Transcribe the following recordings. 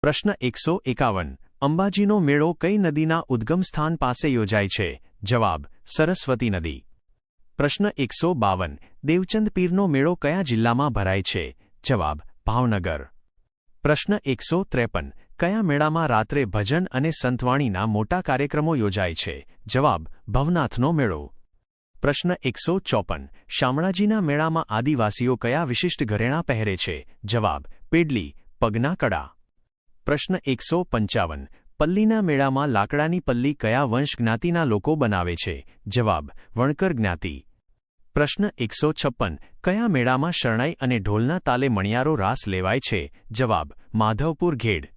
પ્રશ્ન 151 અંબાજીનો મેળો કઈ નદીના ઉદ્ગમ સ્થાન પાસે યોજાય છે? જવાબ સરસ્વતી નદી. પ્રશ્ન 152 દેવચંદ પીરનો મેળો કયા જિલ્લામાં ભરાય છે? જવાબ ભાવનગર. પ્રશ્ન 153 કયા મેળામાં રાત્રે ભજન અને સંતવાણીના મોટા કાર્યક્રમો યોજાય છે? જવાબ ભવનાથનો મેળો. પ્રશ્ન 154 શામળાજીના મેળામાં આદિવાસીઓ કયા વિશિષ્ટ ઘરેણાં પહેરે છે? જવાબ પેડલી, પગના કડા. પ્રશ્ન 155 પલ્લીના મેળામાં લાકડાની પલ્લી કયા વંશ જ્ઞાતિના લોકો બનાવે છે? જવાબ વણકર જ્ઞાતિ. પ્રશ્ન 156 કયા મેળામાં શરણાઈ અને ઢોલના તાલે મણિયારો રાસ લેવાય છે? જવાબ માધવપુર ઘેડ.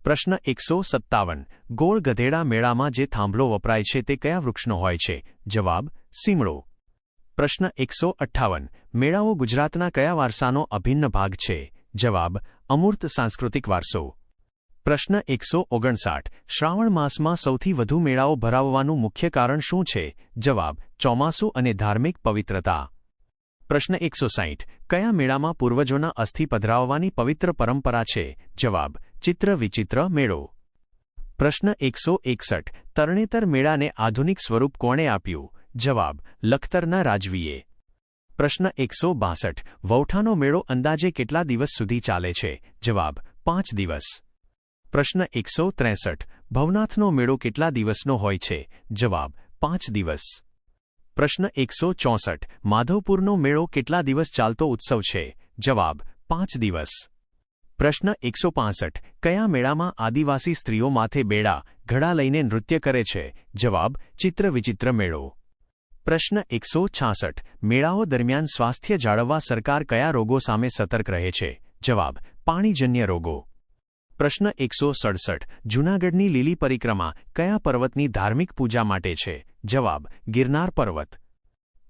પ્રશ્ન 157 ગોળ ગધેડા મેળામાં જે થાંભલો વપરાય છે તે કયા વૃક્ષનો હોય છે? જવાબ સીમડો. પ્રશ્ન 158 મેળાઓ ગુજરાતના કયા વારસાનો અભિન્ન ભાગ છે? જવાબ અમૂર્ત સાંસ્કૃતિક વારસો. પ્રશ્ન 159 શ્રાવણ માસમાં સૌથી વધુ મેળાઓ ભરાવવાનું મુખ્ય કારણ શું છે? જવાબ ચોમાસું અને ધાર્મિક પવિત્રતા. પ્રશ્ન 160 કયા મેળામાં પૂર્વજોના અસ્થિ પધરાવવાની પવિત્ર પરંપરા છે? જવાબ ચિત્ર વિચિત્ર મેળો. પ્રશ્ન 161 તરણેતર મેળાને આધુનિક સ્વરૂપ કોણે આપ્યું? જવાબ લખતરના રાજવીએ. પ્રશ્ન 162 વૌઠાનો મેળો અંદાજે કેટલા દિવસ સુધી ચાલે છે? જવાબ 5 દિવસ. પ્રશ્ન 163 ભવનાથનો મેળો કેટલા દિવસનો હોય છે? જવાબ 5 દિવસ. પ્રશ્ન 164 માધવપુરનો મેળો કેટલા દિવસ ચાલતો ઉત્સવ છે? જવાબ 5 દિવસ. પ્રશ્ન 165 કયા મેળામાં આદિવાસી સ્ત્રીઓ માથે બેડા, ઘડા લઈને નૃત્ય કરે છે? જવાબ ચિત્ર વિચિત્ર મેળો. પ્રશ્ન 166 મેળાઓ દરમિયાન સ્વાસ્થ્ય જાળવવા સરકાર કયા રોગો સામે સતર્ક રહે છે? જવાબ પાણીજન્ય રોગો. પ્રશ્ન 167 જૂનાગઢની લીલી પરિક્રમા કયા પર્વતની ધાર્મિક પૂજા માટે છે? જવાબ ગિરનાર પર્વત.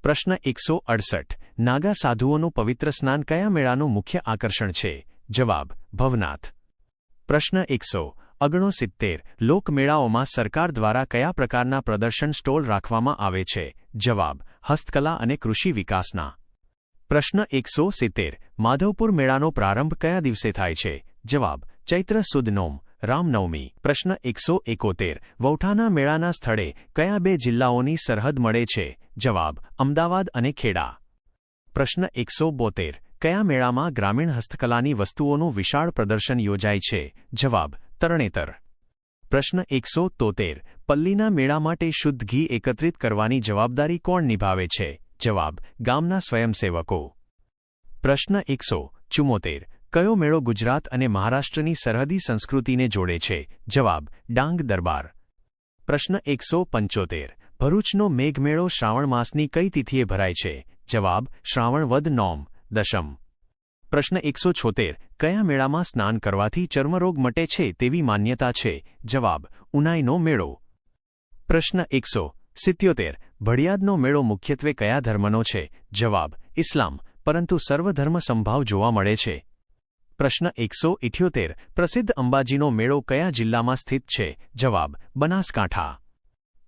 પ્રશ્ન 168 નાગા સાધુઓનું પવિત્ર સ્નાન કયા મેળાનું મુખ્ય આકર્ષણ છે? જવાબ ભવનાથ. પ્રશ્ન 169 લોકમેળાઓમાં સરકાર દ્વારા કયા પ્રકારના પ્રદર્શન સ્ટોલ રાખવામાં આવે છે? જવાબ હસ્તકલા અને કૃષિ વિકાસના. પ્રશ્ન 170 માધવપુર મેળાનો પ્રારંભ કયા દિવસે થાય છે? જવાબ ચૈત્ર સુદ નોમ રામનવમી. પ્રશ્ન 171 વૌઠાના મેળાના સ્થળે કયા બે જિલ્લાઓની સરહદ મળે છે? જવાબ અમદાવાદ અને ખેડા. પ્રશ્ન 172 કયા મેળામાં ગ્રામીણ હસ્તકલાની વસ્તુઓનું વિશાળ પ્રદર્શન યોજાય છે? જવાબ તરણેતર. પ્રશ્ન 173 પલ્લીના મેળા માટે શુદ્ધ ઘી એકત્રિત કરવાની જવાબદારી કોણ નિભાવે છે? જવાબ ગામના સ્વયંસેવકો. પ્રશ્ન 174 કયો મેળો ગુજરાત અને મહારાષ્ટ્રની સરહદી સંસ્કૃતિને જોડે છે? જવાબ ડાંગ દરબાર. પ્રશ્ન 175 ભરૂચનો મેઘમેળો શ્રાવણ માસની કઈ તિથિએ ભરાય છે? જવાબ શ્રાવણ વદ નોમ દશમ. પ્રશ્ન 176 કયા મેળામાં સ્નાન કરવાથી ચર્મરોગ મટે છે તેવી માન્યતા છે? જવાબ ઉનાઈનો મેળો. પ્રશ્ન 177 ભડિયાદનો મેળો મુખ્યત્વે કયા ધર્મનો છે? જવાબ ઇસ્લામ, પરંતુ સર્વધર્મ સંભાવ જોવા મળે છે. પ્રશ્ન 178 પ્રસિદ્ધ અંબાજીનો મેળો કયા જિલ્લામાં સ્થિત છે? જવાબ બનાસકાંઠા.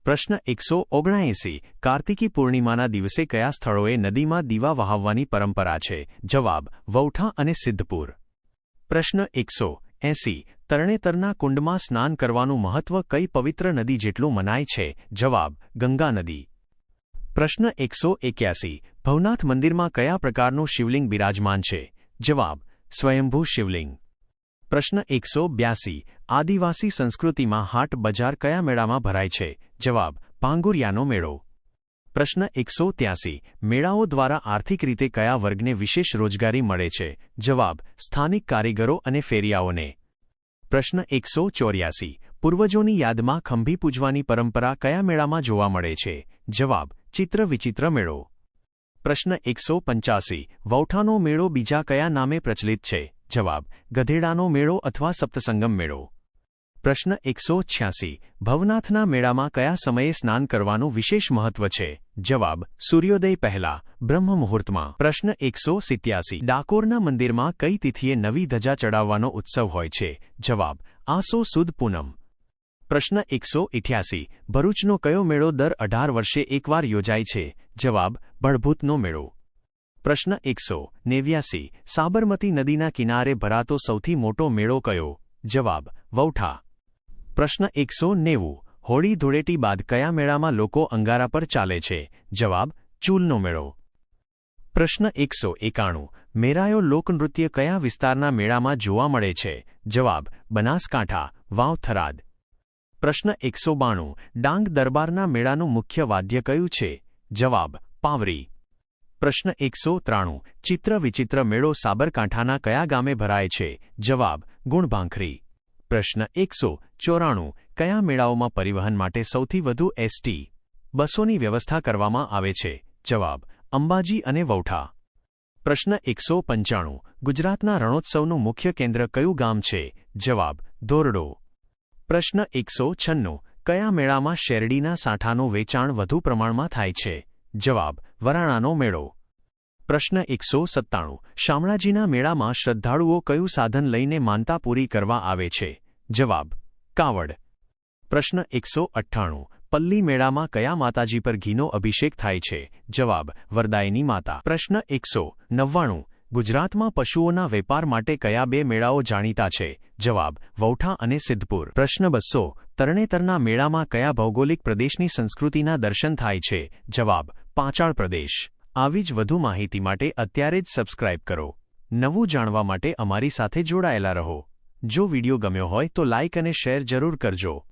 પ્રશ્ન 179 કાર્તિકી પૂર્ણિમાના દિવસે કયા સ્થળોએ નદીમાં દીવા વહાવવાની પરંપરા છે? જવાબ વૌઠા અને સિદ્ધપુર. પ્રશ્ન 180 તરણેતરના કુંડમાં સ્નાન કરવાનું મહત્વ કઈ પવિત્ર નદી જેટલું મનાય છે? જવાબ ગંગા નદી. પ્રશ્ન 181 ભવનાથ મંદિરમાં કયા પ્રકારનું શિવલિંગ બિરાજમાન છે? જવાબ સ્વયંભૂ શિવલિંગ. પ્રશ્ન 182 આદિવાસી સંસ્કૃતિમાં હાટ બજાર કયા મેળામાં ભરાય છે? જવાબ ભાંગુરિયાનો મેળો. પ્રશ્ન 183 મેળાઓ દ્વારા આર્થિક રીતે કયા વર્ગને વિશેષ રોજગારી મળે છે? જવાબ સ્થાનિક કારીગરો અને ફેરિયાઓને. પ્રશ્ન 184 પૂર્વજોની યાદમાં ખંભી પૂજવાની પરંપરા કયા મેળામાં જોવા મળે છે? જવાબ ચિત્ર વિચિત્ર મેળો. પ્રશ્ન 185 વૌઠાનો મેળો બીજા કયા નામે પ્રચલિત છે? જવાબ ગધેડાનો મેળો અથવા સપ્તસંગમ મેળો. પ્રશ્ન 186 ભવનાથના મેળામાં કયા સમયે સ્નાન કરવાનું વિશેષ મહત્વ છે? જવાબ સૂર્યોદય પહેલા બ્રહ્મ મુહૂર્તમાં. પ્રશ્ન 187 ડાકોરના મંદિરમાં કઈ તિથિએ નવી ધજા ચડાવવાનો ઉત્સવ હોય છે? જવાબ આસો સુદ પૂનમ. પ્રશ્ન 188 ભરૂચનો કયો મેળો દર 18 વર્ષે એકવાર યોજાય છે? જવાબ ભડભૂતનો મેળો. પ્રશ્ન 189 સાબરમતી નદીના કિનારે ભરાતો સૌથી મોટો મેળો કયો? જવાબ વૌઠા. પ્રશ્ન 190. હોળી ધૂળેટી બાદ કયા મેળામાં લોકો અંગારા પર ચાલે છે? જવાબ ચૂલનો મેળો. પ્રશ્ન 191. મેરાયો લોકનૃત્ય કયા વિસ્તારના મેળામાં જોવા મળે છે? જવાબ બનાસકાંઠા, વાવ, થરાદ. પ્રશ્ન 192. ડાંગ દરબારના મેળાનું મુખ્ય વાદ્ય કયું છે? જવાબ પાવરી. પ્રશ્ન 193. ચિત્ર વિચિત્ર મેળો સાબરકાંઠાના કયા ગામે ભરાય છે? જવાબ ગુણભાંખરી. પ્રશ્ન 194. કયા મેળાઓમાં પરિવહન માટે સૌથી વધુ એસટી બસોની વ્યવસ્થા કરવામાં આવે છે? જવાબ અંબાજી અને વૌઠા. પ્રશ્ન 195. ગુજરાતના રણોત્સવનું મુખ્ય કેન્દ્ર કયું ગામ છે? જવાબ ધોરડો. પ્રશ્ન 196. કયા મેળામાં શેરડીના સાંઠાનું વેચાણ વધુ પ્રમાણમાં થાય છે? જવાબ વરાણાનો મેળો. પ્રશ્ન 197. શામળાજીના મેળામાં શ્રદ્ધાળુઓ કયું સાધન લઈને માનતા પૂરી કરવા આવે છે? જવાબ કાવડ. પ્રશ્ન 198. પલ્લી મેળામાં કયા માતાજી પર ઘીનો અભિષેક થાય છે? જવાબ વરદાયની માતા. પ્રશ્ન 199. ગુજરાતમાં પશુઓના વેપાર માટે કયા બે મેળાઓ જાણીતા છે? જવાબ વૌઠા અને સિદ્ધપુર. પ્રશ્ન 200. તરણેતરના મેળામાં કયા ભૌગોલિક પ્રદેશની સંસ્કૃતિના દર્શન થાય છે? જવાબ પાંચાળ પ્રદેશ. આવી જ વધુ માહિતી માટે અત્યારે જ સબસ્ક્રાઇબ કરો. નવું જાણવા માટે અમારી સાથે જોડાયેલા રહો. જો વિડિયો ગમ્યો હોય તો લાઇક અને શેર જરૂર કરજો.